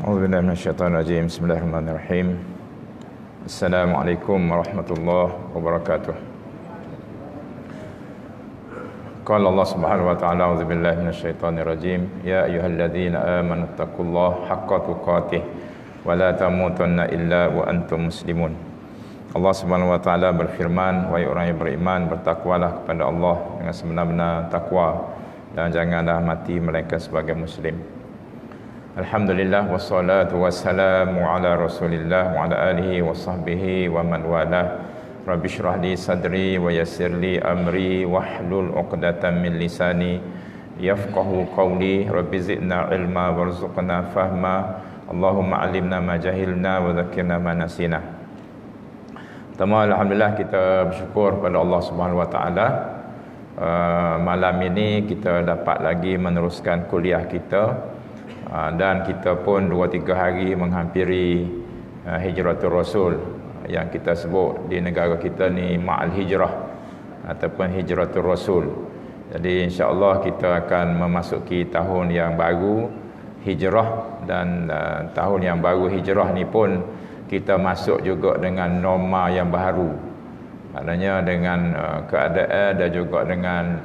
A'udzubillahi minasyaitonirrajim. Bismillahirrahmanirrahim. Assalamualaikum warahmatullahi wabarakatuh. Qala Allah Subhanahu wa ta'ala, a'udzubillahi minasyaitonirrajim. Ya ayyuhalladzina amanu taqullaha haqqa tuqatih wa la tamutunna illa wa antum muslimun. Allah Subhanahu wa ta'ala berfirman, wahai orang yang beriman, bertakwalah kepada Allah dengan sebenar-benar takwa dan janganlah mati melainkan sebagai muslim. Alhamdulillah wassalatu wassalamu ala Rasulillah wa ala alihi wa sahbihi wa man walah. Rabbi shrah li sadri wa yassir li amri wahlul 'uqdatam min lisani yafqahu qawli. Rabbi zidna ilma warzuqna fahma. Allahumma 'allimna ma jahilna wa dzakkirna ma nasina. Pertama, alhamdulillah kita bersyukur pada Allah Subhanahu wa taala. Malam ini kita dapat lagi meneruskan kuliah kita. Dan kita pun 2-3 hari menghampiri Hijratul Rasul yang kita sebut di negara kita ni Ma'al Hijrah ataupun Hijratul Rasul. Jadi insya-Allah kita akan memasuki tahun yang baru hijrah, dan tahun yang baru hijrah ni pun kita masuk juga dengan norma yang baru. Maknanya dengan keadaan dan juga dengan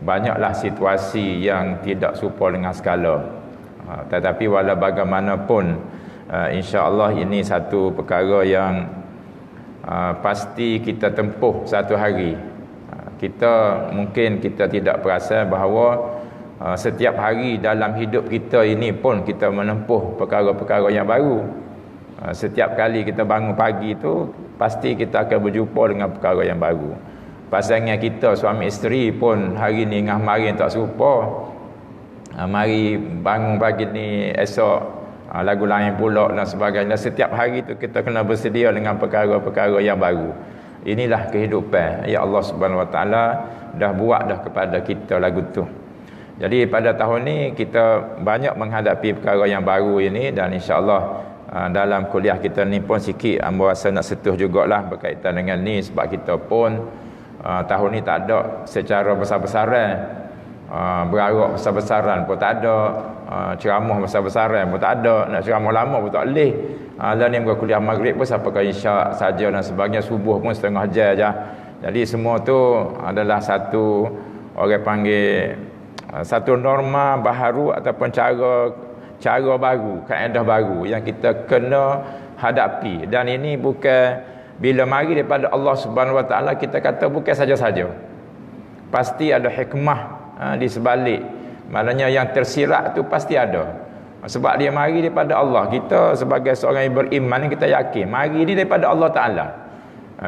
banyaklah situasi yang tidak serupa dengan skala. Tetapi walau bagaimanapun, insya-Allah ini satu perkara yang pasti kita tempuh satu hari. Mungkin kita tidak perasan bahawa setiap hari dalam hidup kita ini pun kita menempuh perkara-perkara yang baru. Setiap kali kita bangun pagi tu pasti kita akan berjumpa dengan perkara yang baru. Pasangan kita, suami isteri pun hari ni dengan hari tak serupa. Mari bangun pagi ni, esok lagu lain pula dan sebagainya. Setiap hari tu kita kena bersedia dengan perkara-perkara yang baru. Inilah kehidupan. Ya Allah Subhanahu wa taala dah buat dah kepada kita lagu tu. Jadi pada tahun ni kita banyak menghadapi perkara yang baru ini, dan insya-Allah dalam kuliah kita ni pun sikit hamba rasa nak sentuh jugalah berkaitan dengan ni, sebab kita pun tahun ni tak ada secara besar-besaran, berarak besar-besaran pun tak ada, ceramah besar-besaran pun tak ada, nak ceramah lama pun tak boleh. Lah ni muka kuliah maghrib pun sampai ke isyak saja dan sebagainya, subuh pun setengah jam je. Jadi semua tu adalah satu, orang panggil satu norma baharu ataupun cara baru, kaedah baru yang kita kena hadapi. Dan ini bukan bila mari daripada Allah Subhanahu wa taala kita kata bukan saja-saja. Pasti ada hikmah di sebalik. Maknanya yang tersirat tu pasti ada. Sebab dia mari daripada Allah. Kita sebagai seorang yang beriman kita yakin mari ni daripada Allah Taala.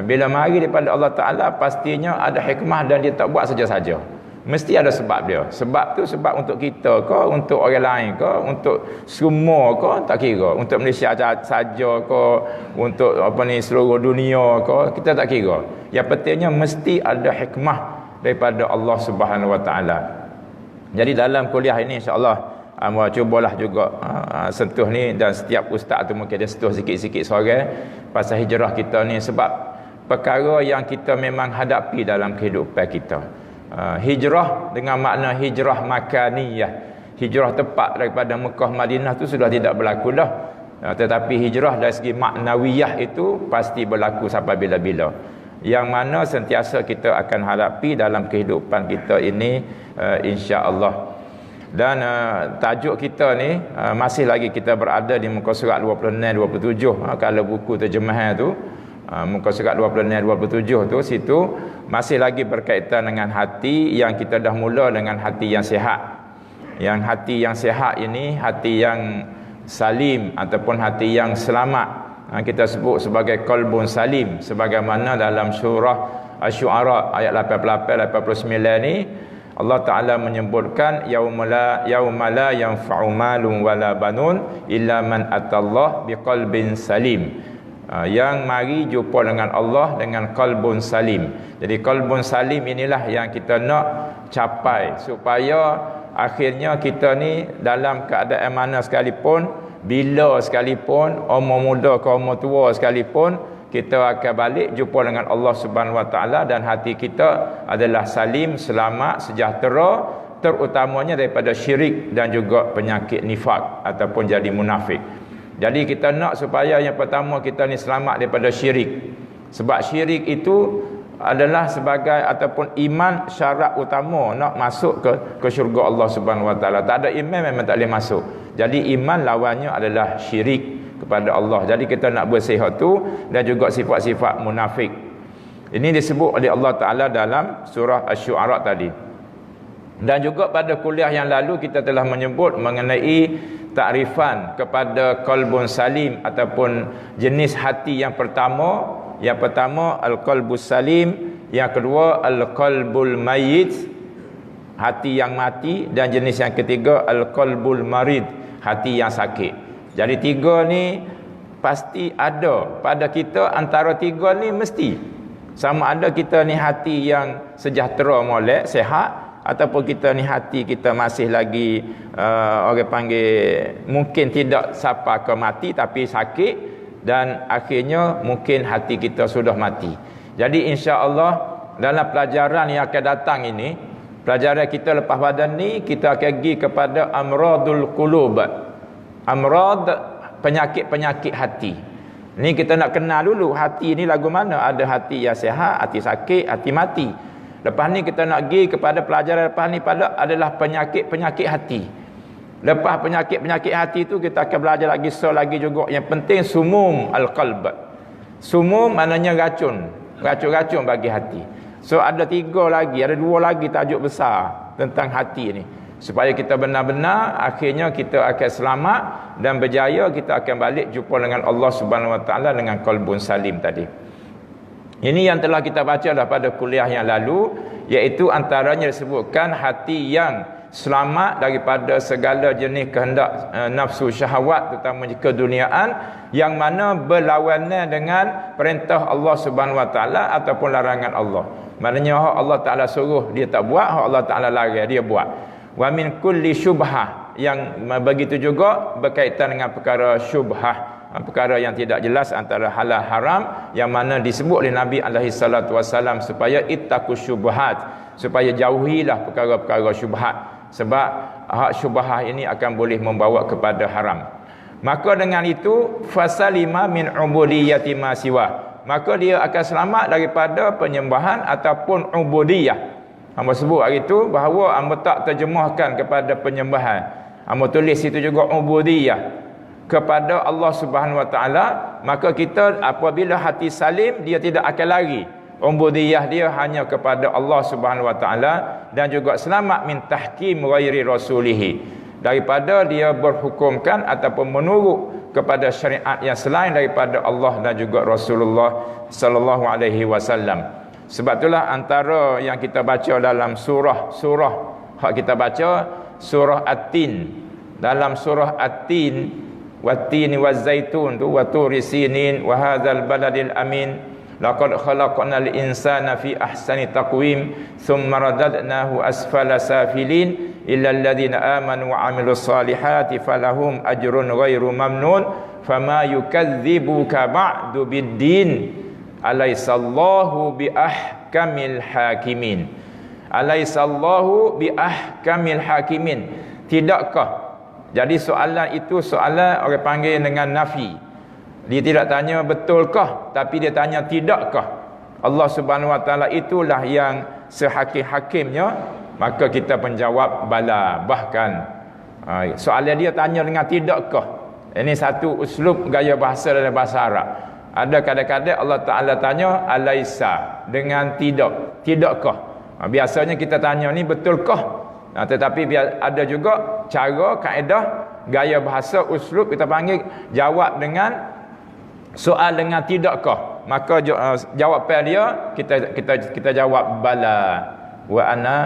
Bila mari daripada Allah Taala pastinya ada hikmah, dan dia tak buat saja-saja. Mesti ada sebab dia. Sebab tu sebab untuk kita ke, untuk orang lain ke, untuk semua ke, tak kira. Untuk Malaysia saja ke, untuk seluruh dunia ke, kita tak kira. Yang pentingnya mesti ada hikmah daripada Allah Subhanahu wa taala. Jadi dalam kuliah ini insya-Allah cubalah juga sentuh ni, dan setiap ustaz tu mungkin dia sentuh sikit-sikit seorang pasal hijrah kita ni, sebab perkara yang kita memang hadapi dalam kehidupan kita. Hijrah dengan makna hijrah makaniyah, hijrah tempat daripada Mekah Madinah tu sudah tidak berlaku dah. Tetapi hijrah dari segi maknawiyah itu pasti berlaku sampai bila-bila, yang mana sentiasa kita akan hadapi dalam kehidupan kita ini insya-Allah. Dan tajuk kita ni masih lagi kita berada di muka surat 26-27. Kalau buku terjemahan tu muka surat 26-27 tu, situ masih lagi berkaitan dengan hati yang kita dah mula dengan hati yang sihat. Yang hati yang sihat ini hati yang salim ataupun hati yang selamat. Kita sebut sebagai qalbun salim, sebagaimana dalam surah Asy-Syu'ara ayat 88-89 ni Allah Ta'ala menyebutkan yaumala yanfa'u malun wala banun illa man atallah biqalbin salim. Yang mari jumpa dengan Allah dengan qalbun salim. Jadi qalbun salim inilah yang kita nak capai, supaya akhirnya kita ni dalam keadaan mana sekalipun, bila sekalipun, umur muda ke umur tua sekalipun, kita akan balik jumpa dengan Allah Subhanahu wa taala, dan hati kita adalah salim, selamat, sejahtera, terutamanya daripada syirik dan juga penyakit nifak ataupun jadi munafik. Jadi kita nak supaya yang pertama kita ni selamat daripada syirik. Sebab syirik itu adalah sebagai ataupun iman syarat utama nak masuk ke syurga Allah Subhanahu Wa Taala. Tak ada iman memang tak boleh masuk. Jadi iman lawannya adalah syirik kepada Allah. Jadi kita nak bersihat tu dan juga sifat-sifat munafik. Ini disebut oleh Allah Taala dalam surah Asy-Syu'ara tadi. Dan juga pada kuliah yang lalu kita telah menyebut mengenai takrifan kepada qalbun salim ataupun jenis hati yang pertama. Yang pertama al-qalbus salim, yang kedua al-qalbul mayyit, hati yang mati, dan jenis yang ketiga al-qalbul marid, hati yang sakit. Jadi tiga ni pasti ada pada kita. Antara tiga ni mesti sama ada kita ni hati yang sejahtera, molek, sihat, ataupun kita ni hati kita masih lagi orang panggil mungkin tidak sampai ke mati tapi sakit, dan akhirnya mungkin hati kita sudah mati. Jadi insya-Allah dalam pelajaran yang akan datang ini, pelajaran kita lepas badan ni, kita akan pergi kepada amradul qulub. Amrad, penyakit-penyakit hati. Ni kita nak kenal dulu hati ni lagu mana. Ada hati yang sihat, hati sakit, hati mati. Lepas ni kita nak pergi kepada pelajaran lepas ni adalah penyakit-penyakit hati. Lepas penyakit-penyakit hati tu kita akan belajar lagi lagi juga. Yang penting sumum al-qalb. Sumum maknanya racun. Racun-racun bagi hati. So ada dua lagi tajuk besar tentang hati ni. Supaya kita benar-benar akhirnya kita akan selamat dan berjaya, kita akan balik jumpa dengan Allah Subhanahu Wa Taala dengan qalbun salim tadi. Ini yang telah kita baca dah pada kuliah yang lalu, iaitu antaranya disebutkan hati yang selamat daripada segala jenis kehendak nafsu syahwat, terutamanya keduniaan, yang mana berlawanan dengan perintah Allah Subhanahu Wa Taala ataupun larangan Allah. Maknanya hak Allah Taala suruh dia tak buat, hak Allah Taala larang dia buat. Wa min kulli syubhah, yang begitu juga berkaitan dengan perkara syubhah, perkara yang tidak jelas antara halal haram, yang mana disebut oleh Nabi alaihi salatu wasallam supaya ittaqus syubhat, supaya jauhilah perkara-perkara syubhat. Sebab hak syubhah ini akan boleh membawa kepada haram. Maka dengan itu fasalima min ubudiyati ma siwa, maka dia akan selamat daripada penyembahan ataupun ubudiyah. Hamba sebut hari itu bahawa hamba tak terjemahkan kepada penyembahan. Hamba tulis itu juga ubudiyah kepada Allah Subhanahu Wa Taala. Maka kita apabila hati salim, dia tidak akan lari. Ubudiyah dia hanya kepada Allah Subhanahu Wa Taala, dan juga selamat min tahkim ghairi rasulih, daripada dia berhukumkan ataupun menurut kepada syariat yang selain daripada Allah dan juga Rasulullah sallallahu alaihi wasallam. Sebab itulah antara yang kita baca dalam surah hak kita baca surah At-Tin. Dalam surah At-Tin, wat-tini waz-zaitun tu wa turi sinin wa hadzal baladil amin laqad khalaqnal insana fi ahsani taqwim thumma radadnahu asfala safilin illa alladhina amanu wa amilus salihati falahum ajrun ghairu mamnun fama yukadzibuka ba'du biddin alaisallahu bi ahkamil hakimin. Alaisallahu bi ahkamil hakimin. Tidakkah? Jadi soalan itu soalan orang panggil dengan nafi. Dia tidak tanya betulkah, tapi dia tanya tidakkah. Allah Subhanahu Wa Taala itulah yang sehakim-hakimnya, maka kita menjawab bala. Bahkan soalan dia tanya dengan tidakkah. Ini satu uslub gaya bahasa dalam bahasa Arab. Ada kadang-kadang Allah Taala tanya alaisa, dengan tidakkah. Biasanya kita tanya ni betulkah. Tetapi ada juga cara, kaedah, gaya bahasa, uslub kita panggil jawab dengan soal dengan tidakkah. Maka jawapan dia kita jawab bala wa ana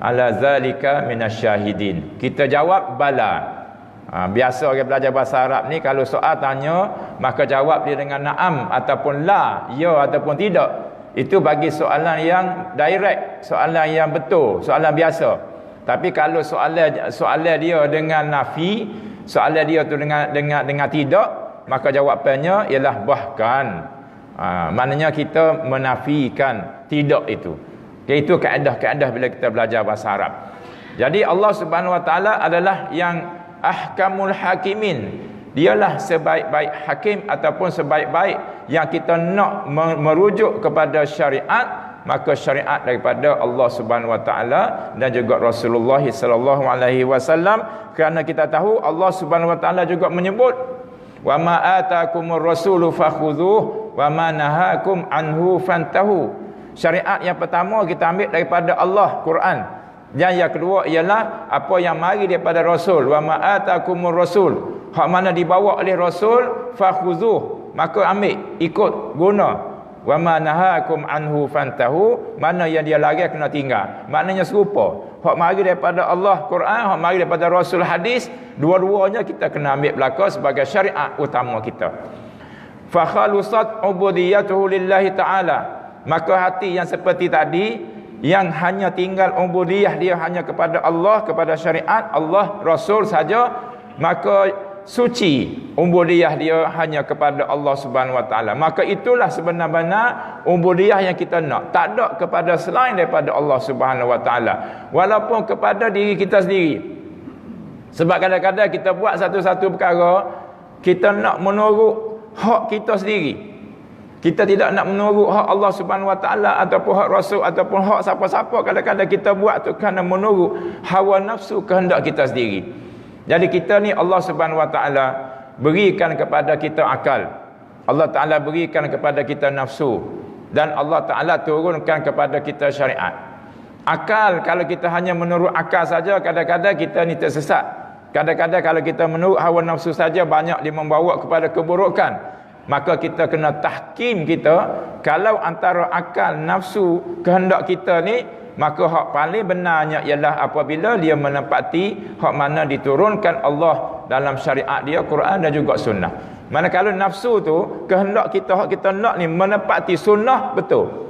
ala zalika minasyahidin. Kita jawab bala. Biasa orang belajar bahasa Arab ni kalau soal tanya maka jawab dia dengan na'am ataupun la, ya ataupun tidak. Itu bagi soalan yang direct, soalan yang betul, soalan biasa. Tapi kalau soalan dia dengan nafi, soalan dia tu dengan tidak, maka jawapannya ialah bahkan. Maknanya kita menafikan tidak itu. Itu kaedah-kaedah bila kita belajar bahasa Arab. Jadi Allah Subhanahu Wa Taala adalah yang ahkamul hakimin. Dialah sebaik-baik hakim ataupun sebaik-baik yang kita nak merujuk kepada syariat, maka syariat daripada Allah Subhanahu Wa Taala dan juga Rasulullah sallallahu alaihi wasallam, kerana kita tahu Allah Subhanahu Wa Taala juga menyebut wa ma atakumur rasulu fakhudhuhu wa ma nahakum anhu fantahu. Syariat yang pertama kita ambil daripada Allah, Quran. Dan yang kedua ialah apa yang mari daripada Rasul. Wa ma atakumur rasul, hak mana dibawa oleh Rasul, fakhudhuh, maka ambil, ikut, guna. Wa ma nahakum anhu fantahu, mana yang dia larang kena tinggal. Maknanya serupa. Hak mari daripada Allah, Quran, hak mari daripada Rasul, hadis, dua-duanya kita kena ambil belaka sebagai syariat utama kita. Fa khalusat ubudiyatuhu lillahi ta'ala, maka hati yang seperti tadi, yang hanya tinggal ubudiyah dia hanya kepada Allah, kepada syariat Allah, Rasul saja, maka suci ubudiyah dia hanya kepada Allah Subhanahu Wa Taala. Maka itulah sebenar-benar ubudiyah yang kita nak. Tak ada kepada selain daripada Allah Subhanahu Wa Taala, walaupun kepada diri kita sendiri. Sebab kadang-kadang kita buat satu-satu perkara, kita nak menurut hak kita sendiri. Kita tidak nak menurut hak Allah Subhanahu Wa Taala ataupun hak Rasul ataupun hak siapa-siapa. Kadang-kadang kita buat tu kerana menurut hawa nafsu, kehendak kita sendiri. Jadi kita ni Allah Subhanahu Wa Taala berikan kepada kita akal. Allah Taala berikan kepada kita nafsu, dan Allah Taala turunkan kepada kita syariat. Akal, kalau kita hanya menurut akal saja, kadang-kadang kita ni tersesat. Kadang-kadang kalau kita menurut hawa nafsu saja, banyak dia membawa kepada keburukan. Maka kita kena tahkim kita. Kalau antara akal, nafsu, kehendak kita ni, maka hak paling benarnya ialah apabila dia menepati hak mana diturunkan Allah dalam syariat dia, Quran dan juga sunnah. Manakala nafsu tu, kehendak kita, hak kita nak ni menepati sunnah, betul.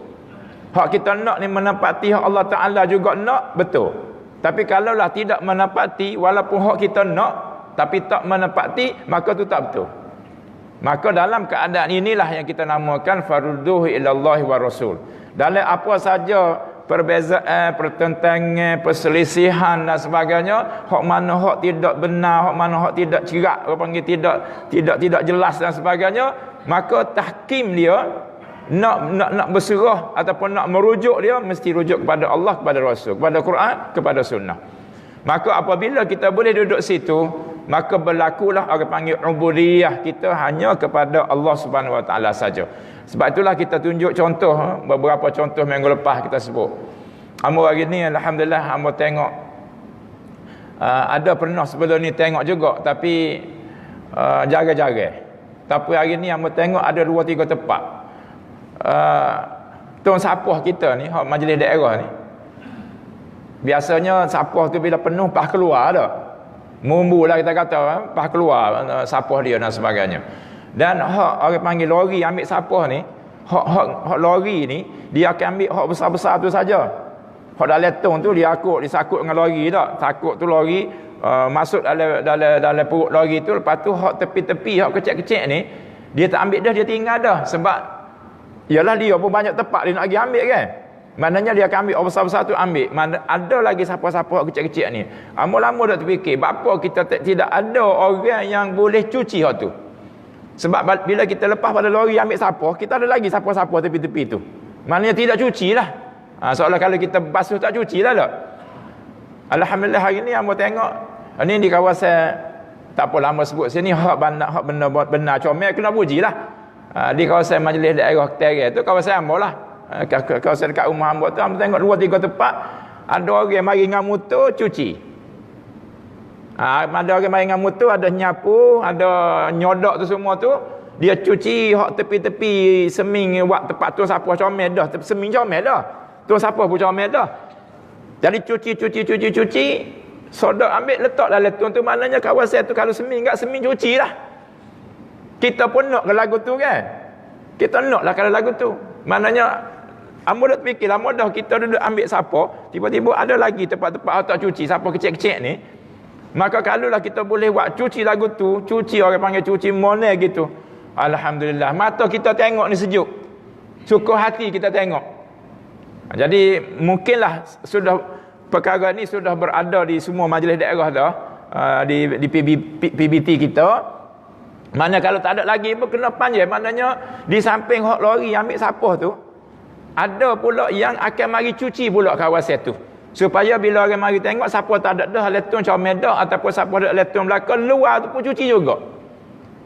Hak kita nak ni menepati hak Allah Ta'ala juga nak, betul. Tapi kalaulah tidak menepati, walaupun hak kita nak, tapi tak menepati, maka tu tak betul. Maka dalam keadaan inilah yang kita namakan farudduhu ilallahi wa rasul. Dalam apa saja perbezaan, pertentangan, perselisihan dan sebagainya, hak mana hak tidak benar, hak mana hak tidak cerak, orang panggil tidak jelas dan sebagainya, maka tahkim dia nak berserah ataupun nak merujuk dia, mesti rujuk kepada Allah, kepada Rasul, kepada Quran, kepada sunnah. Maka apabila kita boleh duduk situ, maka berlakulah orang panggil ubudiyah kita hanya kepada Allah Subhanahu Wa Taala saja. Sebab itulah kita tunjuk contoh, beberapa contoh minggu lepas kita sebut. Hamba hari ni alhamdulillah hamba tengok, ada pernah sebelum ni tengok juga, tapi jarang-jarang. Tapi hari ni hamba tengok ada 2-3 tempat. Tuan sapah kita ni, majlis daerah ni, biasanya sapah tu bila penuh pas keluar dah. Mumbu lah kita kata, pas keluar sapah dia dan sebagainya. Dan hak orang panggil lori ambil sapah ni, hak lori ni dia akan ambil hak besar-besar tu saja. Hak dalam tong tu dia disakut dengan lori dah. Takut tu lori masuk dalam perut lori tu, lepas tu hak tepi-tepi, hak kecil-kecil ni dia tak ambil dah, dia tinggal dah. Sebab yalah dia pun banyak tempat dia nak pergi ambil kan. Maknanya dia akan ambil besar-besar tu ambil. Ada lagi siapa-siapa kecil-kecil ni. Lama-lama dah terfikir, apa kita tidak ada orang yang boleh cuci hak tu. Sebab bila kita lepas pada lori ambil sapah, kita ada lagi sapah-sapah tepi-tepi tu. Maknanya tidak cuci lah. Seolah kalau kita basuh tak cuci lah tak. Alhamdulillah hari ni hamba tengok, ni di kawasan, tak apa lama sebut sini, hak benar comel kena puji lah. Di kawasan majlis daerah Terang tu, kawasan hamba lah. Kawasan dekat rumah hamba tu, hamba tengok 2-3 tempat ada orang mari dengan motor cuci. Ada orang mari dengan motor, ada nyapu, ada nyodok tu semua tu, dia cuci hak tepi-tepi seming buat tempat tu sapah comel dah, seming comel dah, tu sapah pun comel dah. Jadi cuci, sodok ambil letak dalam tu, maknanya kawasan tu kalau seming enggak seming cuci lah. Kita pun nak ke lagu tu kan, kita nak lah kalau lagu tu. Maknanya hamba dah fikir lama dah kita duduk ambil sapah, tiba-tiba ada lagi tempat-tempat tak cuci sapah kecil-kecil ni. Maka kalaulah kita boleh buat cuci lagu tu, cuci orang panggil cuci monel gitu, alhamdulillah, mata kita tengok ni sejuk, suka hati kita tengok. Jadi mungkinlah sudah perkara ni sudah berada di semua majlis daerah dah, di PBT kita. Mana kalau tak ada lagi pun kena panggil, maknanya di samping hak lori ambil sapah tu, ada pula yang akan mari cuci pula kawasan tu. Supaya bila orang mari tengok siapa tak ada dah letong comel dah, ataupun siapa ada letong belakang, luar tu pun cuci juga.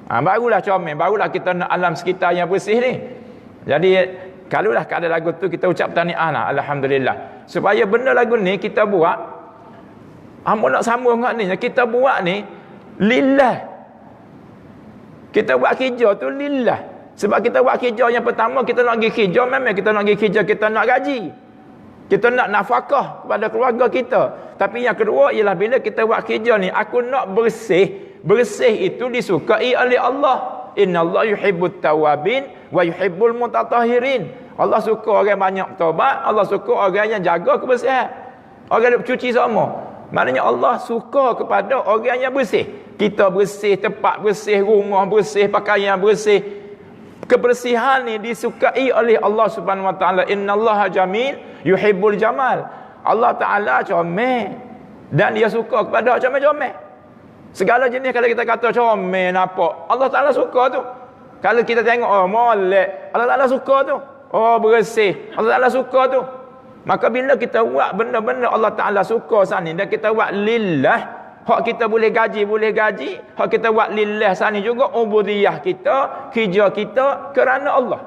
Barulah comel, barulah kita nak alam sekitar yang bersih ni. Jadi kalaulah ada lagu tu kita ucap tahniah lah, alhamdulillah. Supaya benda lagu ni kita buat, hamba nak sambung kat ni, kita buat ni lillah. Kita buat kerja tu lillah. Sebab kita buat kerja yang pertama, kita nak pergi kerja, memang kita nak pergi kerja, kita nak gaji, kita nak nafkah kepada keluarga kita. Tapi yang kedua ialah bila kita buat kerja ni, aku nak bersih. Bersih itu disukai oleh Allah. Innallaha yuhibbut tawabin wa yuhibbul mutatahhirin. Allah suka orang banyak taubat, Allah suka orang yang jaga kebersihan. Orang yang cuci semua. Maknanya Allah suka kepada orang yang bersih. Kita bersih, tempat bersih, rumah bersih, pakaian bersih. Kebersihan ni disukai oleh Allah Subhanahu Wa Taala. Innallaha jamil yuhibbul jamal. Allah Taala comel dan dia suka kepada comel-comel. Segala jenis kalau kita kata comel nampak, Allah Taala suka tu. Kalau kita tengok molek, Allah Taala suka tu. Bersih, Allah Taala suka tu. Maka bila kita buat benda-benda Allah Taala suka sani dan kita buat lillah, hak kita boleh gaji, hak kita buat lillah sani juga ubudiyah kita, kerja kita kerana Allah.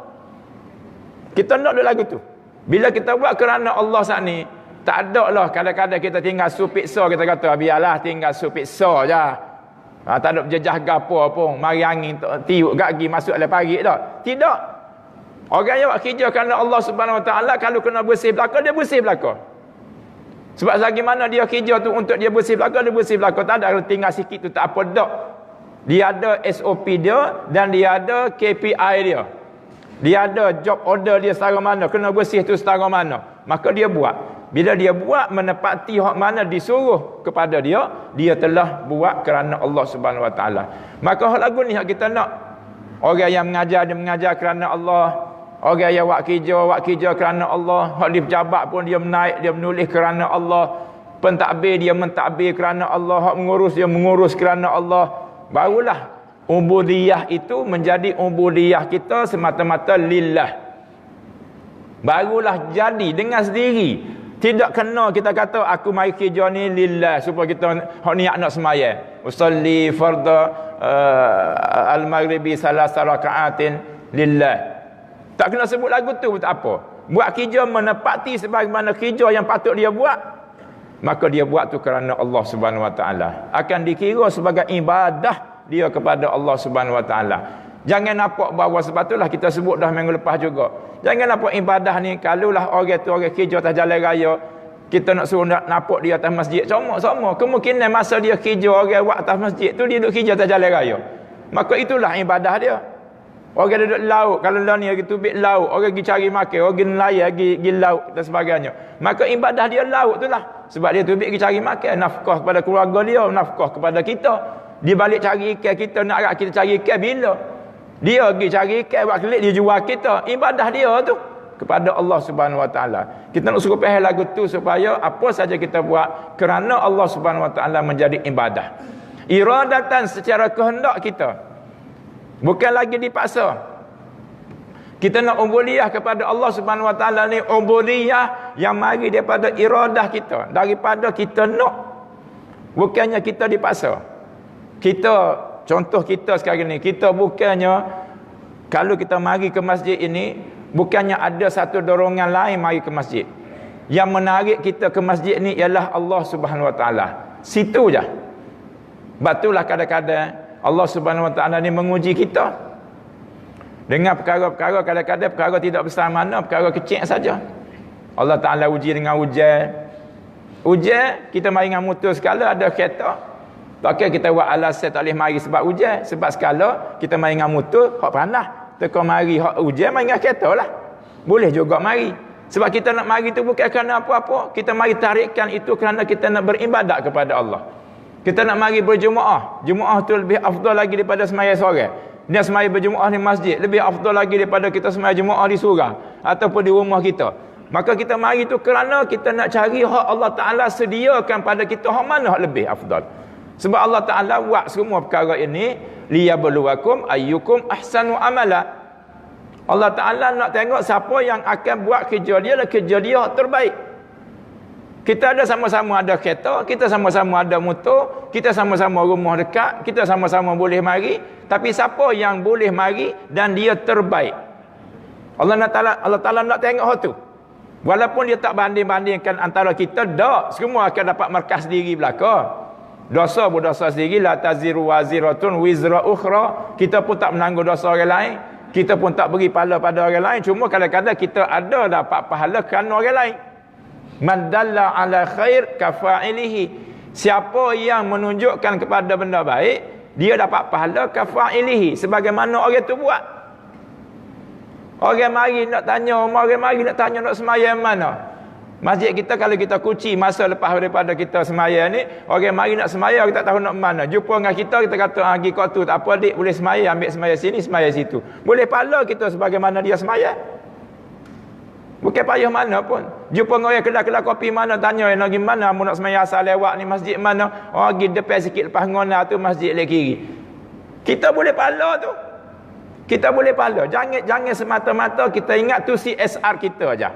Kita nak lagu tu. Bila kita buat kerana Allah sani, tak ada lah kadang-kadang kita tinggal supiksa, kita kata biarlah tinggal supiksa je. Tak ada jejah gapo pun, mari angin tiup gak masuk dalam pagi dah. Tidak. Orang yang buat kerja kerana Allah Subhanahu Wa Taala, kalau kena bersih belaka, dia bersih belaka. Sebab selagi mana dia kerja tu untuk dia bersih belaka, dia bersih belaka. Tak ada, kalau tinggal sikit tu tak apa dak. Dia ada SOP dia dan dia ada KPI dia. Dia ada job order dia setara mana, kena bersih tu setara mana. Maka dia buat. Bila dia buat menepati hak mana disuruh kepada dia, dia telah buat kerana Allah Subhanahu Wa Taala. Maka hak lagu ni hak kita nak. Orang yang mengajar, dia mengajar kerana Allah. Orang yang buat kerja kerana Allah. Hak di pejabat pun dia menaik, dia menulis kerana Allah. Pentadbir dia mentadbir kerana Allah. Hak mengurus dia mengurus kerana Allah. Barulah ubudiyah itu menjadi ubudiyah kita semata-mata lillah. Barulah jadi dengan sendiri. Tidak kena kita kata aku mari kerja ni lillah supaya kita hak niat nak sembahyang. Usalli fardha al-maghribi salasa rakaatin lillah. Tak kena sebut lagu tu tak apa. Buat kerja menepati sebagaimana kerja yang patut dia buat, maka dia buat tu kerana Allah Subhanahu Wa Taala. Akan dikira sebagai ibadah dia kepada Allah Subhanahu Wa Taala. Jangan nampak bahawa sebab itulah kita sebut dah minggu lepas juga. Jangan nampak ibadah ni kalaulah orang tu orang kerja atas jalan raya, kita nak suruh nak nampak dia atas masjid, sama. Kemungkinan masa dia kerja orang buat atas masjid tu dia duduk kerja atas jalan raya. Maka itulah ibadah dia. Orang duduk laut, kalau lah ni lagi tubik laut, orang pergi cari makan, orang pergi nelayan, pergi laut dan sebagainya. Maka ibadah dia laut tu lah. Sebab dia tubik pergi cari makan, nafkah kepada keluarga dia, nafkah kepada kita. Dia balik cari ikan, kita nak agak kita cari ikan bila? Dia pergi cari ikan, buat kelik, dia jual kita. Ibadah dia tu kepada Allah Subhanahu Wa Taala. Kita nak suruh faham lagu tu supaya apa saja kita buat kerana Allah Subhanahu Wa Taala menjadi ibadah. Iradatan secara kehendak kita. Bukan lagi dipaksa. Kita nak ubudiyah kepada Allah Subhanahu Wa Taala ni ubudiyah yang mari daripada iradah kita, daripada kita nak. Bukannya kita dipaksa. Kita, contoh kita sekarang ni, kita bukannya kalau kita mari ke masjid ini, bukannya ada satu dorongan lain mari ke masjid. Yang menarik kita ke masjid ni ialah Allah Subhanahu Wa Taala. Situ je. Batulah kadang-kadang Allah Subhanahu Wa Taala ni menguji kita dengan perkara-perkara, kadang-kadang perkara tidak besar mana, perkara kecil saja. Allah Taala uji dengan hujan. Hujan kita mari dengan motor sekala ada kereta. Takkan kita buat alasan tak boleh mari sebab hujan, sebab sekala kita mari dengan motor hak panas. Teka mari hak hujan mari dengan kereta lah. Boleh juga mari. Sebab kita nak mari tu bukan kerana apa-apa. Kita mari tarikkan itu kerana kita nak beribadat kepada Allah. Kita nak mari berjemaah. Jemaah tu lebih afdal lagi daripada sembahyang seorang. Dia sembahyang berjemaah di masjid lebih afdal lagi daripada kita sembahyang jemaah di surau ataupun di rumah kita. Maka kita mari tu kerana kita nak cari hak Allah Ta'ala sediakan pada kita hak mana hak lebih afdal. Sebab Allah Ta'ala buat semua perkara ini liyabluwakum ayyukum ahsanu amala. Allah Ta'ala nak tengok siapa yang akan buat kerja dia dan kerja dia hak terbaik. Kita ada sama-sama ada kereta, kita sama-sama ada motor, kita sama-sama rumah dekat, kita sama-sama boleh mari, tapi siapa yang boleh mari dan dia terbaik. Allah Ta'ala nak tengok hak tu. Walaupun dia tak banding-bandingkan antara kita, tak, semua akan dapat markah sendiri belaka. Dosa berdosa sendiri, la taziru waziratun wizra ukhra. Kita pun tak menanggung dosa orang lain, kita pun tak beri pahala pada orang lain. Cuma kadang-kadang kita ada dapat pahala kerana orang lain. Man dalla ala khair kafa'ilihi. Siapa yang menunjukkan kepada benda baik, dia dapat pahala kafa'ilihi, sebagaimana orang tu buat. Orang mari nak tanya, orang mari nak tanya nak sembahyang mana. Masjid kita kalau kita kunci masa lepas daripada kita sembahyang ni, orang mari nak sembahyang kita tak tahu nak mana. Jumpa dengan kita kata pergi kat tu, tak apa dik, boleh sembahyang, ambil sembahyang sini, sembahyang situ. Boleh pahala kita sebagaimana dia sembahyang. Bukan payah mana pun. Jumpa dengan orang kedai-kedai kopi mana, tanya nak pergi mana, mau nak sembahyang asal lewat ni masjid mana. Oh, pergi depan sikit lepas ngona tu masjid lek kiri. Kita boleh pahala tu. Kita boleh pahala. Jangan semata-mata kita ingat tu CSR kita aja.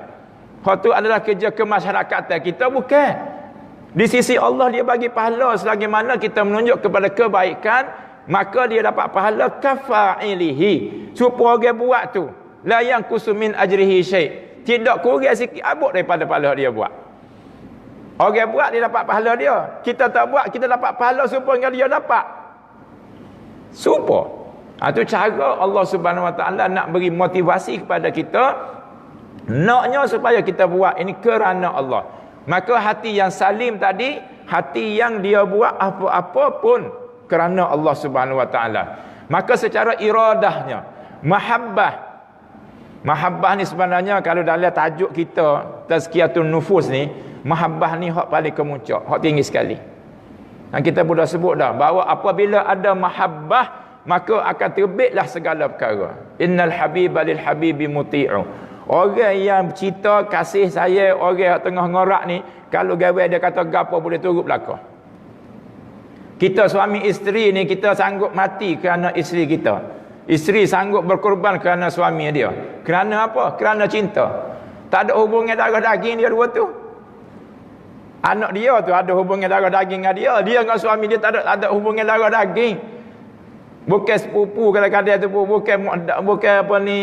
Hak tu adalah kerja kemasyarakatan kita, bukan. Di sisi Allah dia bagi pahala selagi mana kita menunjuk kepada kebaikan, maka dia dapat pahala kafa'ilihi. Supaya orang buat tu la yang kusumin ajrihi syai'. Tidak kurang sikit abuk daripada pahala dia buat. Orang buat dia dapat pahala dia. Kita tak buat kita dapat pahala supaya dia dapat. Supaya itu cara Allah Subhanahu Wa Taala nak beri motivasi kepada kita, naknya supaya kita buat ini kerana Allah. Maka hati yang salim tadi, hati yang dia buat apa-apa pun kerana Allah Subhanahu Wa Taala. Maka secara iradahnya, mahabbah ni sebenarnya kalau dalam tajuk kita tazkiyatun nufus ni, mahabbah ni hak paling kemuncak, hak tinggi sekali. Dan kita pun dah sebut dah bahawa apabila ada mahabbah, maka akan terbitlah segala perkara. Innal habiba lil habibi muti'u. Orang yang cinta kasih sayang orang yang tengah ngorak ni, kalau gawe dia kata gapo boleh turut belaka. Kita suami isteri ni, kita sanggup mati kerana isteri kita. Isteri sanggup berkorban kerana suami dia. Kerana apa? Kerana cinta. Tak ada hubungan darah daging dia dua tu. Anak dia tu ada hubungan darah daging dengan dia. Dia dengan suami dia tak ada hubungan darah daging. Bukan sepupu kadang-kadang tu, bukan apa ni,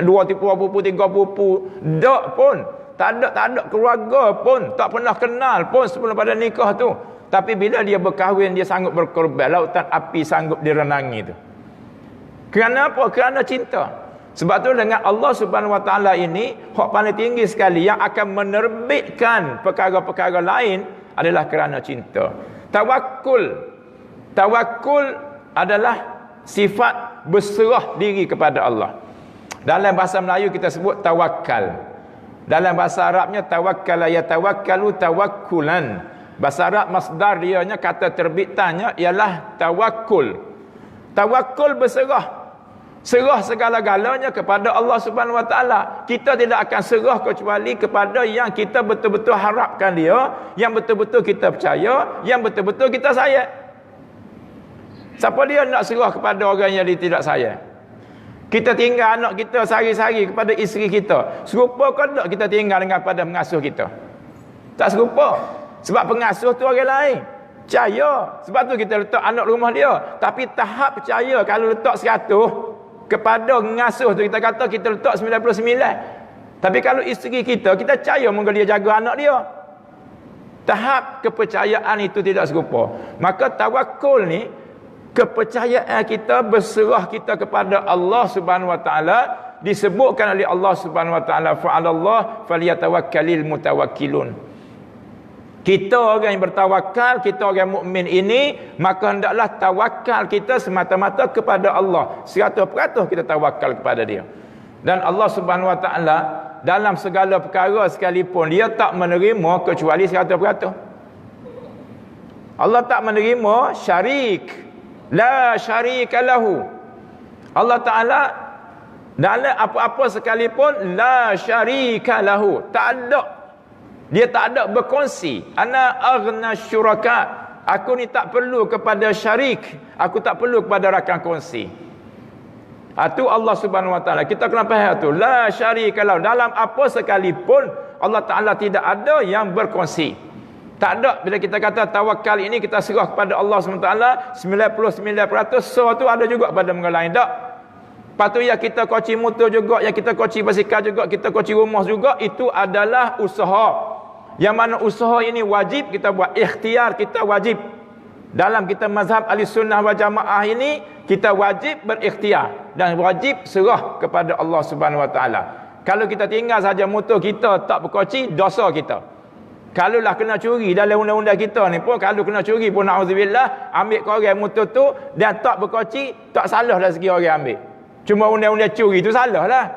dua pupu, tiga pupu, tak pun. Tak ada keluarga pun, tak pernah kenal pun sebelum pada nikah tu. Tapi bila dia berkahwin, dia sanggup berkorban, lautan api sanggup direnangi tu. Kerana apa? Kerana cinta. Sebab tu dengan Allah Subhanahu Wa Taala ini, hak paling tinggi sekali yang akan menerbitkan perkara-perkara lain adalah kerana cinta. Tawakul adalah sifat berserah diri kepada Allah. Dalam bahasa Melayu kita sebut tawakal. Dalam bahasa Arabnya tawakkala yatawakkalu tawakkulan. Bahasa Arab masdar dianya, kata terbitannya ialah tawakkul. Tawakkul berserah. Serah segala-galanya kepada Allah Subhanahu Wa Taala. Kita tidak akan serah kecuali kepada yang kita betul-betul harapkan dia, yang betul-betul kita percaya, yang betul-betul kita sayang. Siapa dia nak serah kepada orang yang dia tidak sayang? Kita tinggal anak kita sehari-hari kepada isteri kita. Serupa ke tak kita tinggal dengan pada pengasuh kita? Tak serupa. Sebab pengasuh tu orang lain. Percaya. Sebab tu kita letak anak rumah dia. Tapi tahap percaya kalau letak 100, kepada pengasuh tu kita kata kita letak 99. Tapi kalau isteri kita percaya moga dia jaga anak dia. Tahap kepercayaan itu tidak serupa. Maka tawakul ni, kepercayaan kita, berserah kita kepada Allah Subhanahu Wa Taala, disebutkan oleh Allah Subhanahu Wa Taala, fa'alallah falyatawakkalul mutawakkilun. Kita orang yang bertawakal, kita orang mukmin ini, maka hendaklah tawakal kita semata-mata kepada Allah. 100% kita tawakal kepada dia. Dan Allah Subhanahu Wa Taala dalam segala perkara sekalipun, dia tak menerima kecuali 100%. Allah tak menerima syarik. La syarika lahu. Allah Ta'ala Dalam apa-apa sekalipun la syarika lahu. Tak ada. Dia tak ada berkongsi. Ana aghna syuraka. Aku ni tak perlu kepada syarik. Aku tak perlu kepada rakan kongsi. Itu Allah Subhanahu wa taala. Kita kena faham tu. La syarika lahu. Dalam apa sekalipun Allah Taala tidak ada yang berkongsi. Tak ada. Bila kita kata tawakal ini kita serah kepada Allah SWT 99%, so tu ada juga pada orang lain. Tak. Lepas tu ya kita koci motor juga, ya kita koci basikal juga, kita koci rumah juga, itu adalah usaha. Yang mana usaha ini wajib kita buat, ikhtiar kita wajib. Dalam kita mazhab Ahlussunnah wal Jamaah ini, kita wajib berikhtiar dan wajib serah kepada Allah Subhanahu wa taala. Kalau kita tinggal saja motor kita tak berkoci, dosa kita. Kalaulah kena curi dalam undang-undang kita ni pun, kalau kena curi pun na'udzubillah, ambil korang motor tu dan tak berkoci, tak salah lah segi orang ambil. Cuma undang-undang curi tu salah lah.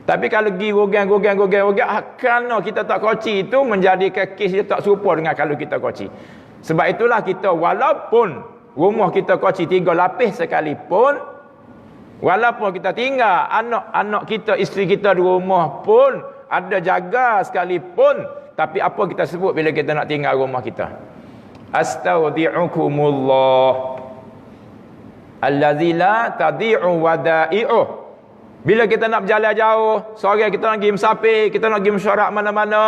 Tapi kalau pergi gogang, kerana kita tak koci itu menjadikan kes dia tak serupa dengan kalau kita koci. Sebab itulah kita walaupun rumah kita koci 3 lapis sekalipun, walaupun kita tinggal anak-anak kita, isteri kita di rumah pun ada jaga sekalipun, tapi apa kita sebut bila kita nak tinggal rumah kita? Astaudi'ukumullah allazi la tadi'u wada'i'uh. Bila kita nak berjalan jauh, seorang kita nak pergi musafir, kita nak pergi mesyuarat mana-mana,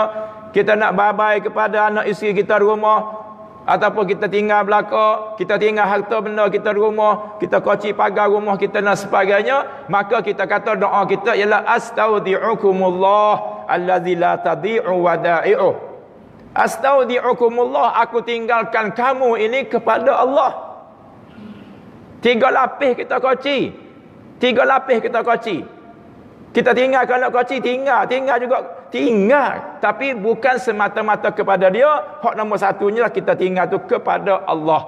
kita nak babai kepada anak isteri kita di rumah, ataupun kita tinggal belaka, kita tinggal harta benda kita di rumah, kita koci pagar rumah kita dan sebagainya, maka kita kata doa kita ialah astaudi'ukumullah allazi la tadi'u wada'i'uh. Astaudi'ukumullah, aku tinggalkan kamu ini kepada Allah. 3 lapis kita koci. 3 lapis kita koci. Kita tinggal, kalau nak koci tinggal juga tinggal, tapi bukan semata-mata kepada dia. Hak nombor satunya kita tinggal tu kepada Allah.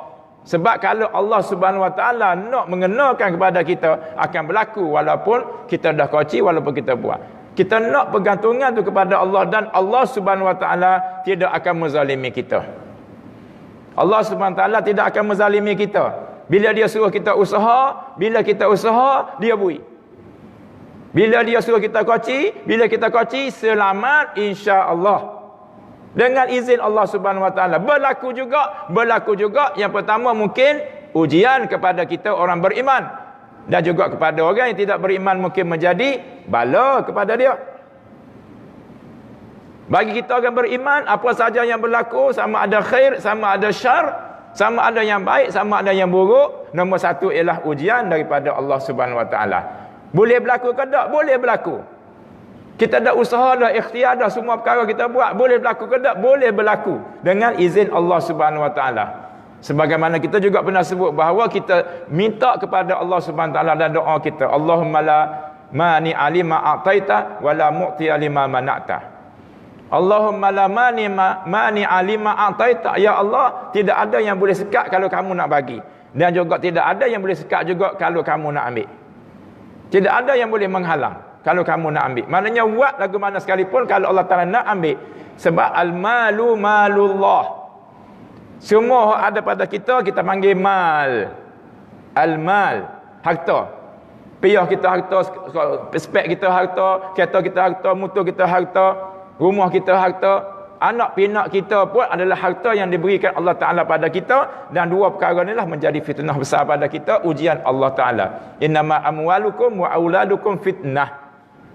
Sebab kalau Allah Subhanahu wa taala nak mengenalkan kepada kita, akan berlaku walaupun kita dah koci, walaupun kita buat. Kita nak pergantungan tu kepada Allah, dan Allah Subhanahu wa taala tidak akan menzalimi kita. Allah Subhanahu wa taala tidak akan menzalimi kita. Bila dia suruh kita usaha, bila kita usaha, dia beri. Bila dia suruh kita koci, bila kita koci, selamat insya-Allah. Dengan izin Allah Subhanahu wa taala. Berlaku juga yang pertama mungkin ujian kepada kita orang beriman, dan juga kepada orang yang tidak beriman mungkin menjadi bala kepada dia. Bagi kita orang beriman, apa saja yang berlaku, sama ada khair, sama ada syar, sama ada yang baik, sama ada yang buruk, nombor satu ialah ujian daripada Allah Subhanahu wa taala. Boleh berlaku ke tak? Boleh berlaku. Kita dah usaha, dah ikhtiar, dah semua perkara kita buat, boleh berlaku ke tak? Boleh berlaku dengan izin Allah Subhanahu wa taala. Sebagaimana kita juga pernah sebut bahawa kita minta kepada Allah Subhanahu wa taala dan doa kita, Allahumma la mani alima a'taita wa la mu'ti alima mana'ta. Allahumma la mani alima a'taita. Ya Allah, tidak ada yang boleh sekat kalau kamu nak bagi, dan juga tidak ada yang boleh sekat juga kalau kamu nak ambil. Tidak ada yang boleh menghalang kalau kamu nak ambil. Maknanya buat lagu mana sekalipun kalau Allah Taala nak ambil. Sebab al-malu malullah. Semua ada pada kita, kita panggil mal. Al-mal, harta. Piyah kita harta, spek kita harta, kereta kita harta, motor kita harta, rumah kita harta, anak pinak kita pun adalah harta yang diberikan Allah Ta'ala pada kita. Dan dua perkara inilah menjadi fitnah besar pada kita, ujian Allah Ta'ala. Innama amwalukum wa auladukum fitnah.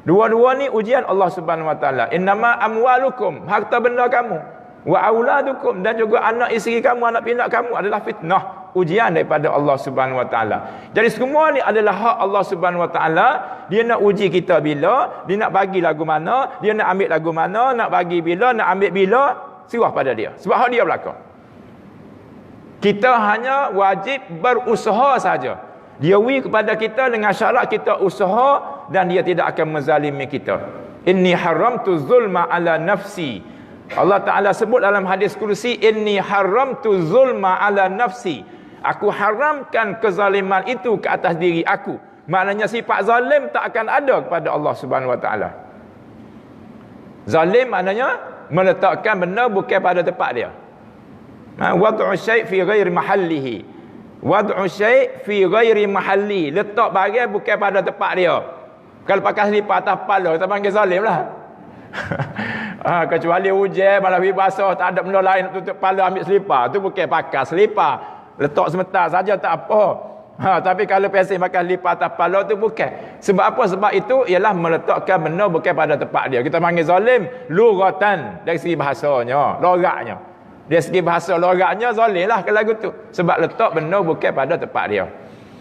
Dua-dua ni ujian Allah Subhanahu wa taala. Innama amwalukum, harta benda kamu, wa auladukum, dan juga anak isteri kamu, anak pinak kamu adalah fitnah, ujian daripada Allah Subhanahu wa taala. Jadi semua ni adalah hak Allah Subhanahu wa taala. Dia nak uji kita bila, dia nak bagi lagu mana, dia nak ambil lagu mana, nak bagi bila, nak ambil bila, serah pada dia. Sebab hak dia berlaku. Kita hanya wajib berusaha saja. Dia beri kepada kita dengan syarat kita usaha, dan dia tidak akan menzalimi kita. Inni haramtu zulma ala nafsi. Allah Ta'ala sebut dalam hadis kursi, Inni haramtu zulma ala nafsi. Aku haramkan kezaliman itu ke atas diri aku. Maknanya sifat zalim tak akan ada kepada Allah Subhanahu wa taala. Zalim maknanya meletakkan benda bukan pada tempat dia. Wad'u syai' fi ghairi mahallihi. Wad'u syai' fi ghairi mahalli. Letak barang bukan pada tempat dia. Kalau pakai selipar atas kepala, kita panggil zalim lah. Kecuali hujan, malam basah, tak ada benda lain tutup kepala, ambil selipar. Tu bukan pakai selipar. Letak sebentar saja tak apa. Tapi kalau pesing pakai selipar atas kepala tu bukan. Sebab apa? Sebab itu ialah meletakkan benda bukan pada tempat dia. Kita panggil zalim lughatan dari segi bahasanya, logatnya. Dari segi bahasa logatnya zalim lah kalau tu. Sebab letak benda bukan pada tempat dia.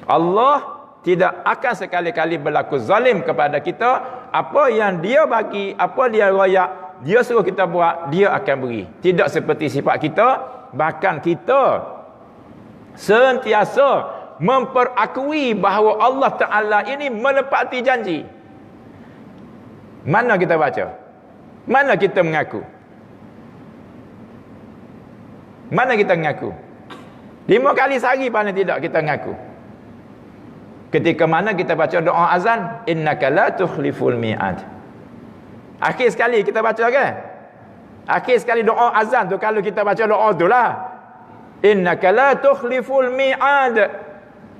Allah tidak akan sekali-kali berlaku zalim kepada kita. Apa yang dia bagi, apa dia royak, dia suruh kita buat, dia akan beri. Tidak seperti sifat kita. Bahkan kita sentiasa memperakui bahawa Allah Ta'ala ini menepati janji. Mana kita baca? Mana kita mengaku? Mana kita mengaku? 5 kali sehari paling tidak kita mengaku. Ketika mana kita baca doa azan, innaka la tukhliful mi'ad. Akhir sekali kita baca kan? Akhir sekali doa azan tu, kalau kita baca doa tu lah, innaka la tukhliful mi'ad.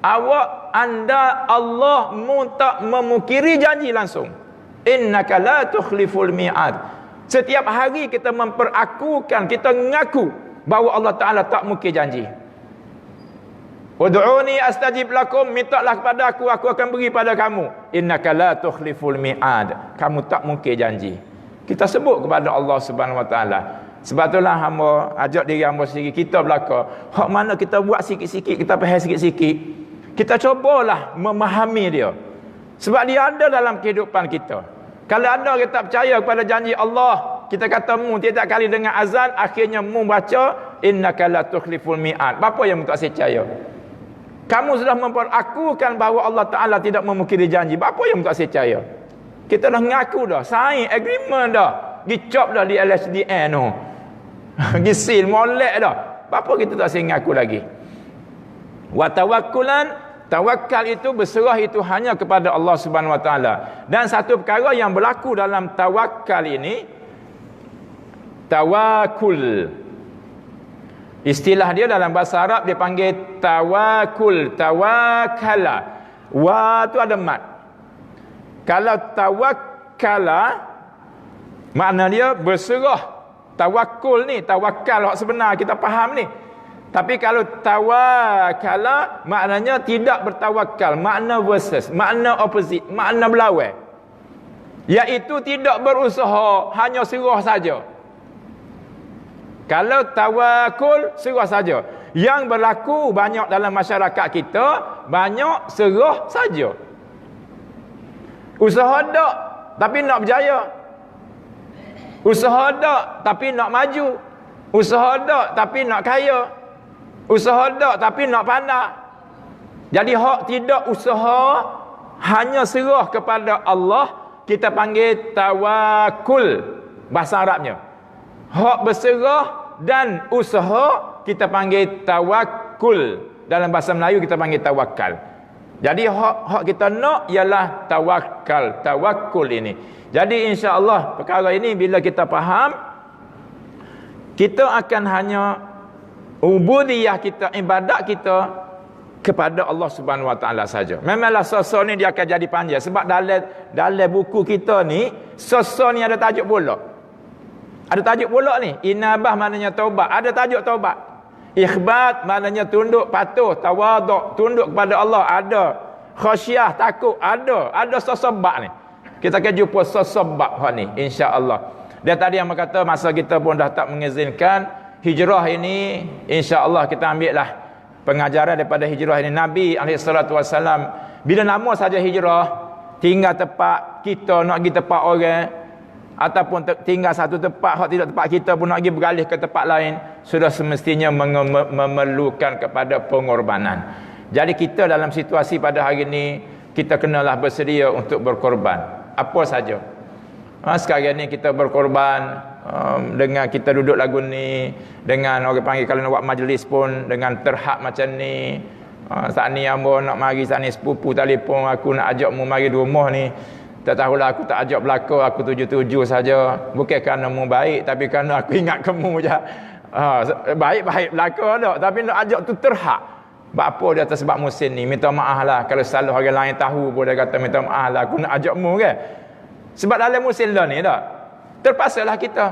Anda Allah tak memukiri janji langsung. Innaka la tukhliful mi'ad. Setiap hari kita memperakukan, kita mengaku bahawa Allah Ta'ala tak mukir janji. Ud'uni astajib lakum, mintalah kepada aku akan beri pada kamu. Innaka la tukhliful mi'ad. Kamu tak mungkir janji. Kita sebut kepada Allah Subhanahu Wa Taala. Sebab itulah hamba ajak diri hamba sendiri, kita belaka. Hak mana kita buat sikit-sikit, kita faham sikit-sikit, kita cubalah memahami dia. Sebab dia ada dalam kehidupan kita. Kalau ada kita percaya kepada janji Allah, kita kata mu tiap kali dengar azan, akhirnya mu baca innaka la tukhliful mi'ad. Apa yang mu tak percaya? Kamu sudah memperakukan bahawa Allah Ta'ala tidak memukiri janji. Apa yang tak percaya? Kita dah mengaku dah. Sign agreement dah. Dicop dah di LSDN tu. Gisil, molek dah. Apa kita tak mengaku lagi? Wa tawakkulan. Tawakal itu berserah itu hanya kepada Allah Subhanahu Wa Ta'ala. Dan satu perkara yang berlaku dalam tawakal ini, tawakul. Istilah dia dalam bahasa Arab dia panggil tawakul, tawakala. Wa tu ada mat. Kalau tawakala makna dia berserah. Tawakul ni, tawakal hak sebenar kita faham ni. Tapi kalau tawakala maknanya tidak bertawakal, makna versus, makna opposite, makna berlawan. Iaitu tidak berusaha, hanya serah saja. Kalau tawakul, serah saja. Yang berlaku banyak dalam masyarakat kita, banyak serah saja. Usaha tak, tapi nak berjaya. Usaha tak, tapi nak maju. Usaha tak, tapi nak kaya. Usaha tak, tapi nak pandai. Jadi hak tidak usaha, hanya serah kepada Allah, kita panggil tawakul bahasa Arabnya. Hak berserah dan usaha kita panggil tawakul. Dalam bahasa Melayu kita panggil tawakal. Jadi hak kita nak ialah tawakal, tawakul ini. Jadi insya-Allah perkara ini bila kita faham, kita akan hanya ubudiyah kita, ibadat kita kepada Allah Subhanahu Wa Taala saja. Memanglah sosok ni dia akan jadi panjang sebab dalam buku kita ni sosok ni ada tajuk pula. Ada tajuk pula ni, inabah maknanya taubat, ada tajuk taubat. Ikhbat maknanya tunduk patuh, tawaduk, tunduk kepada Allah, ada. Khasyah, takut, ada sosok ni. Kita akan jumpa sosok hak ni insya-Allah. Dan tadi yang berkata masa kita pun dah tak mengizinkan hijrah ini, insya-Allah kita ambillah pengajaran daripada hijrah ini. Nabi SAW bila nama saja hijrah, tinggal tempat kita nak pergi tempat orang, ataupun tinggal satu tempat, hak tidak tempat kita pun nak pergi beralih ke tempat lain, sudah semestinya memerlukan kepada pengorbanan. Jadi kita dalam situasi pada hari ini, kita kenalah bersedia untuk berkorban. Apa saja. Sekarang ni kita berkorban dengan kita duduk lagu ni, dengan orang panggil kalau nak buat majlis pun dengan terhad macam ni. Saat ni ambo nak mari, saat ni sepupu telefon aku nak ajak mu mari di rumah ni. Tak tahulah aku tak ajak belaka, aku tuju-tuju saja. Bukan kerana mu baik, tapi kerana aku ingat kamu je. Baik-baik belaka tak, tapi nak ajak tu terhak. Sebab apa dia atas sebab musim ni? Minta maaf lah. Kalau salah orang lain tahu pun dia kata minta maaf lah. Aku nak ajakmu kan? Sebab dalam musim dah ni tak? Terpaksalah kita.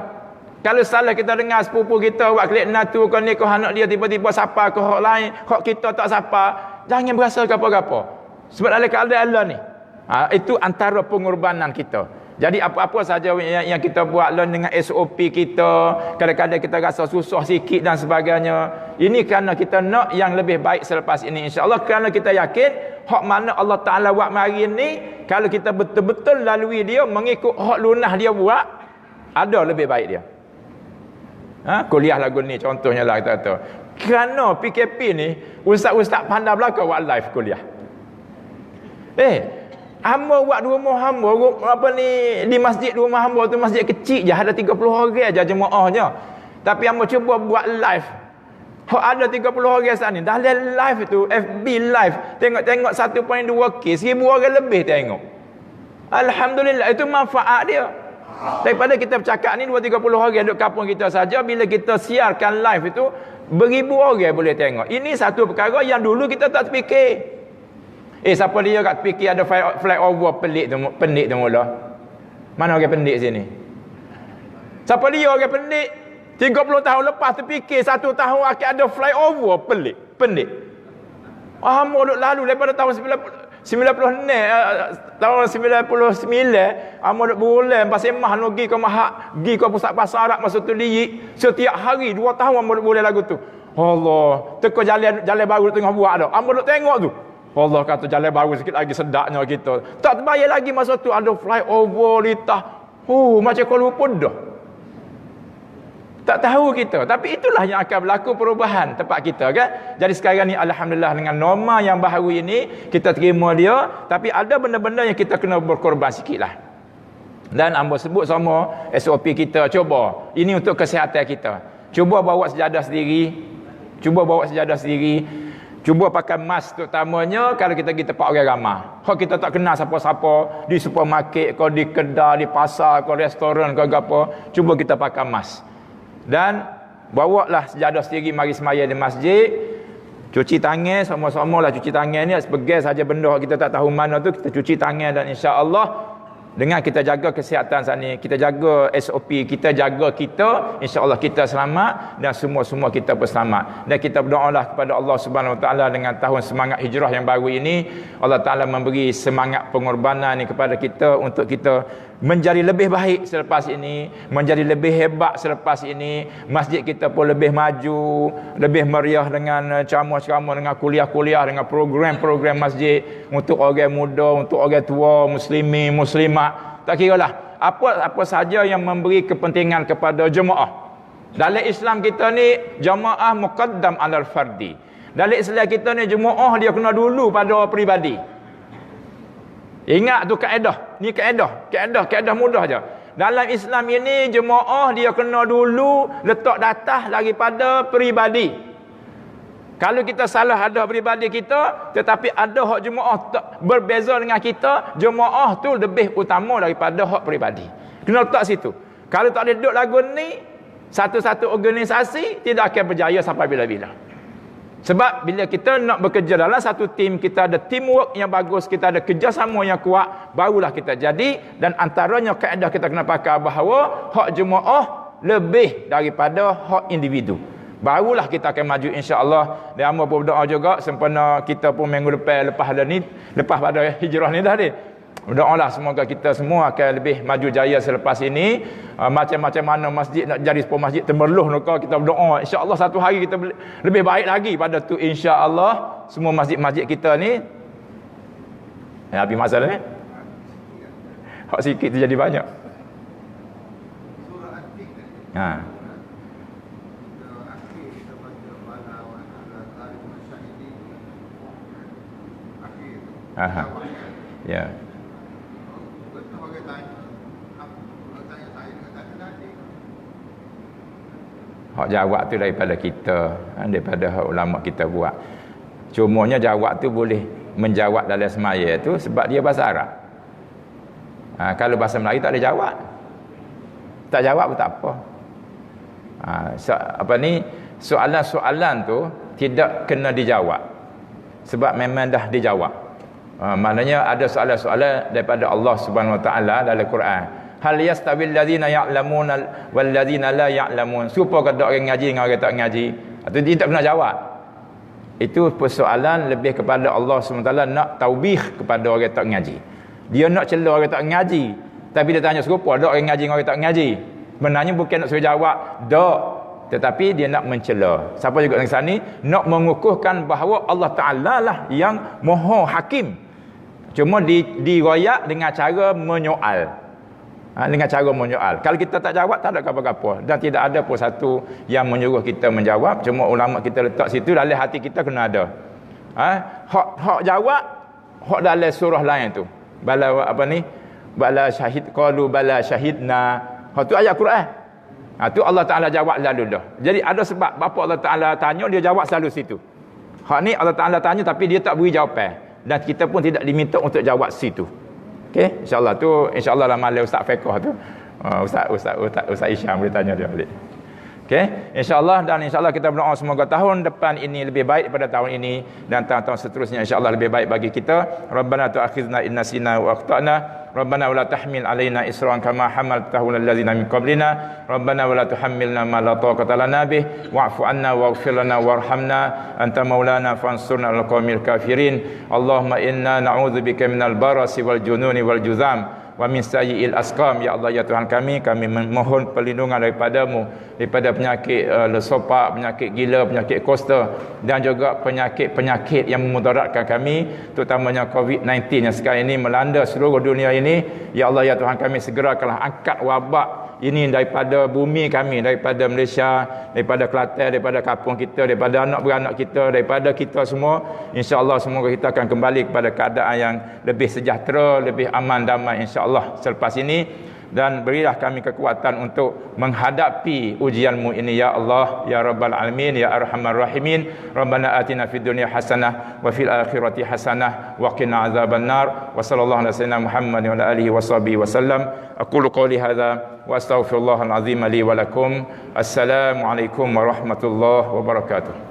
Kalau salah kita dengar sepupu kita buat klik natu kau ni kau anak dia tiba-tiba sapa ke hak lain, hak kita tak sapa, jangan berasa apa-apa. Sebab dalam keadaan Allah ni. Itu antara pengorbanan kita. Jadi apa-apa saja yang kita buat dengan SOP kita, kadang-kadang kita rasa susah sikit dan sebagainya. Ini kerana kita nak yang lebih baik selepas ini, insya-Allah, kerana kita yakin hak mana Allah Taala buat mari ni, kalau kita betul-betul lalui dia mengikut hak lunah dia buat, ada lebih baik dia. Kuliah lagu ni contohnya lah kita kata. Kerana PKP ni ustaz-ustaz pandai belaka buat live kuliah. Hamba buat di rumah hamba apa ni, di masjid di rumah hamba tu masjid kecil je, ada 30 orang je jemaahnya. Tapi hamba cuba buat live. Hak ada 30 orang sana. Dalam live tu FB live, tengok 1.2k, 1000 orang lebih tengok. Alhamdulillah, itu manfaat dia. Daripada kita bercakap ni 2-30 orang duduk kampung kita saja, bila kita siarkan live itu beribu orang boleh tengok. Ini satu perkara yang dulu kita tak terfikir. Siapa dia kat fikir ada flyover pelik tu mula. Mana orang pendik sini? Siapa dia orang pendik? 30 tahun lepas terfikir 1 tahun akan ada flyover pendik. Hamba duk lalu daripada tahun 96 tahun 99 hamba duk berulang pasal mah pergi ke pusat pasar Arab masa tu lirik setiap hari 2 tahun hamba duk berulang lagu tu. Allah, teko jalan baru tengah buat dah. Hamba duk tengok tu. Allah kata jalan baru sikit lagi sedaknya kita. Tak terbayar lagi masa tu ada flyover litah. Macam Kuala Lumpur dah. Tak tahu kita. Tapi itulah yang akan berlaku perubahan tempat kita kan. Jadi sekarang ni alhamdulillah dengan norma yang baru ini kita terima dia. Tapi ada benda-benda yang kita kena berkorban sikit lah. Dan hamba sebut sama SOP kita. Cuba. Ini untuk kesihatan kita. Cuba bawa sejadah sendiri. Cuba pakai mask terutamanya kalau kita pergi tempat orang ramai. Kalau kita tak kenal siapa-siapa di supermarket ke, di kedai, di pasar ke, restoran ke apa, cuba kita pakai mask. Dan bawalah sejadah sendiri mari sembahyang di masjid. Cuci tangan, sama-sama lah cuci tangan ni. Sebagai saja benda kita tak tahu mana tu, kita cuci tangan dan insya-Allah dengan kita jaga kesihatan saat ni, kita jaga SOP, kita jaga kita, insya-Allah kita selamat dan semua-semua kita berselamat. Dan kita berdoalah kepada Allah Subhanahu Wa Taala dengan tahun semangat hijrah yang baru ini, Allah Taala memberi semangat pengorbanan ni kepada kita untuk kita menjadi lebih baik selepas ini, menjadi lebih hebat selepas ini. Masjid kita pun lebih maju, lebih meriah dengan ceramah-ceramah, dengan kuliah-kuliah, dengan program-program masjid untuk orang muda, untuk orang tua, muslimin, muslimat. Tak kiralah apa saja yang memberi kepentingan kepada jemaah. Dalam Islam kita ni jemaah muqaddam alal fardi. Dalam Islam kita ni jemaah dia kena dulu pada peribadi. Ingat tu kaedah. Ni kaedah mudah je. Dalam Islam ini jemaah dia kena dulu letak datah daripada peribadi. Kalau kita salah ada peribadi kita, tetapi ada hak jemaah berbeza dengan kita, jemaah tu lebih utama daripada hak peribadi. Kena letak situ. Kalau tak ada duduk lagu ni, satu-satu organisasi tidak akan berjaya sampai bila-bila. Sebab bila kita nak bekerja dalam satu tim, kita ada teamwork yang bagus, kita ada kerjasama yang kuat, barulah kita jadi. Dan antaranya kaedah kita kena pakai bahawa hak jemaah lebih daripada hak individu. Barulah kita akan maju insya-Allah. Dan hamba pun berdoa juga sempena kita pun minggu depan lepas pada hijrah ni dah ni. Berdoalah semoga kita semua akan lebih maju jaya selepas ini. Macam-macam mana masjid nak jadi sebuah masjid temerloh nuka, kita berdoa insya-Allah satu hari kita lebih baik lagi pada tu insya-Allah. Semua masjid-masjid kita ni habis masalah ni. Hak sikit tu jadi banyak. Ya. Hak jawab tu daripada kita, daripada hak ulama kita buat. Cumanya jawab tu boleh menjawab dalam semaya tu sebab dia bahasa Arab. Kalau bahasa Melayu tak ada jawab. Tak jawab pun tak apa. Soalan-soalan tu tidak kena dijawab. Sebab memang dah dijawab. Maknanya ada soalan-soalan daripada Allah Subhanahu Wa Taala dalam Quran. Hal yastawil ladzina ya'lamun wal ladzina la ya'lamun. Supaya kada orang ngaji dengan orang tak ngaji. Itu dia tak pernah jawab. Itu persoalan lebih kepada Allah SWT nak taubih kepada orang tak ngaji. Dia nak celah orang tak ngaji, tapi dia tanya serupa, ada orang ngaji dengan orang tak ngaji. Benarnya bukan nak suruh jawab, tak. Tetapi dia nak mencela. Siapa juga di sana nak mengukuhkan bahawa Allah Ta'ala lah yang Maha Hakim. Cuma diroyak dengan cara menyoal. Dengan cara menyoal. Kalau kita tak jawab, tak ada apa-apa. Dan tidak ada pun satu yang menyuruh kita menjawab. Cuma ulama kita letak situ, dalam hati kita kena ada. Hak jawab, hak dalam surah lain tu. Bala apa ni? Bala syahid, qalu bala syahidna. Hak tu ayat Quran. Tu Allah Ta'ala jawab lalu dah. Jadi ada sebab apa Allah Ta'ala tanya, dia jawab selalu situ. Hak ni Allah Ta'ala tanya tapi dia tak beri jawapan. Dan kita pun tidak diminta untuk jawab situ. Okey, insya-Allah tu, insya-Allah lah malam Ustaz Fiqh tu. Ustaz Isyam boleh tanya dia balik. Okey, insya-Allah, dan insya-Allah kita berdoa semoga tahun depan ini lebih baik daripada tahun ini dan tahun-tahun seterusnya insya-Allah lebih baik bagi kita. Rabbana tu'akhizna in nasina wa akhtana. Rabbana wa la tahmil alaina isran kama hamaltahu alal ladzina min qablina. Rabbana wa la tuhammilna ma la taqata lana bih wa'fu 'anna waghfir lana warhamna anta maulana fansurna 'alal qaumil kafirin. Allahumma inna na'udzubika minal barasi wal jununi wal juzam wa min sayyi'il asqam. Ya Allah, ya Tuhan kami memohon perlindungan daripadamu daripada penyakit lesopak, penyakit gila, penyakit kusta dan juga penyakit-penyakit yang memudaratkan kami, terutamanya COVID-19 yang sekarang ini melanda seluruh dunia ini. Ya Allah, ya Tuhan kami, segerakanlah angkat wabak ini daripada bumi kami, daripada Malaysia, daripada Kelantan, daripada kampung kita, daripada anak beranak kita, daripada kita semua. InsyaAllah semoga kita akan kembali kepada keadaan yang lebih sejahtera, lebih aman, damai insyaAllah selepas ini. Dan berilah kami kekuatan untuk menghadapi ujianmu ini ya Allah, ya Rabbal Alamin, ya Arhamar Rahimin. Rabbana atina fid dunya hasanah wa fil akhirati hasanah wa qina azabannar. Wa sallallahu ala sayyidina Muhammad wa ala alihi wa sahbihi wasallam. Aqulu qawli hadza wa astaghfirullahal azim li wa lakum. Assalamu alaikum warahmatullahi wabarakatuh.